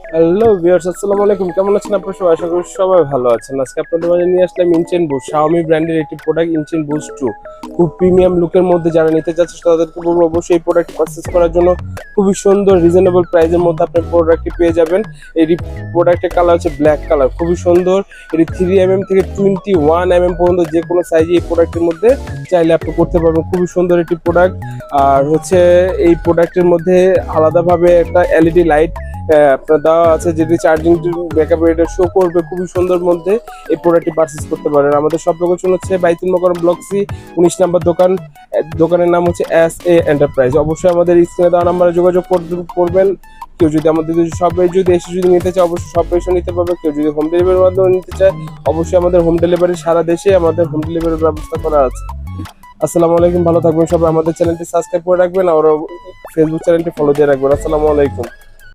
Hello viewers, আসসালামু আলাইকুম। কেমন আছেন আপনারা সবাই? আশা করি সবাই ভালো আছেন। আজকে আপনাদের মাঝে নিয়ে আসলাম ইনচেন বুস্ট, Xiaomi ব্র্যান্ডের একটি প্রোডাক্ট ইনচেন বুস্ট 2। খুব প্রিমিয়াম লুকের মধ্যে যারা নিতে চাচ্ছে তাদেরকে বলবো অবশ্যই এই প্রোডাক্ট পারচেজ করার জন্য। খুবই সুন্দর রিজনেবল প্রাইসের মধ্যে আপনি প্রোডাক্টটি পেয়ে যাবেন। এই প্রোডাক্টের কালার হচ্ছে ব্ল্যাক কালার, খুবই সুন্দর। এটি 3mm থেকে 21mm পর্যন্ত যে কোনো সাইজে এই প্রোডাক্টের মধ্যে চাইলে আপনি করতে পারবেন। খুবই সুন্দর একটি প্রোডাক্ট। আর হচ্ছে এই প্রোডাক্টের মধ্যে আলাদাভাবে একটা এলইডি লাইট আপনার দেওয়া আছে, যেটি চার্জিং ব্যাকআপ এটা শো করবে। খুবই সুন্দর মধ্যে এই প্রোডাক্টটি পারচেজ করতে পারেন। আমাদের সব লোকেশন হচ্ছে বাইতুল মোকাররম ব্লক সি 19 নম্বর দোকান। দোকানের নাম হচ্ছে SA এন্টারপ্রাইজ। অবশ্যই আমাদের স্ক্রিনে দেওয়া নাম্বারে যোগাযোগ করবেন। কেউ যদি আমাদের শপে যদি এসে যদি নিতে চায় অবশ্যই শপে এসে নিতে পারবে। কেউ যদি হোম ডেলিভারির মাধ্যমে নিতে চায় অবশ্যই আমাদের হোম ডেলিভারি সারা দেশে আমাদের হোম ডেলিভারির ব্যবস্থা করা আছে। আসসালামু আলাইকুম, ভালো থাকবেন সবাই। আমাদের চ্যানেলটি সাবস্ক্রাইব করে রাখবেন আর ফেসবুক চ্যানেলটি ফলো দিয়ে রাখবেন। আসসালামু আলাইকুম।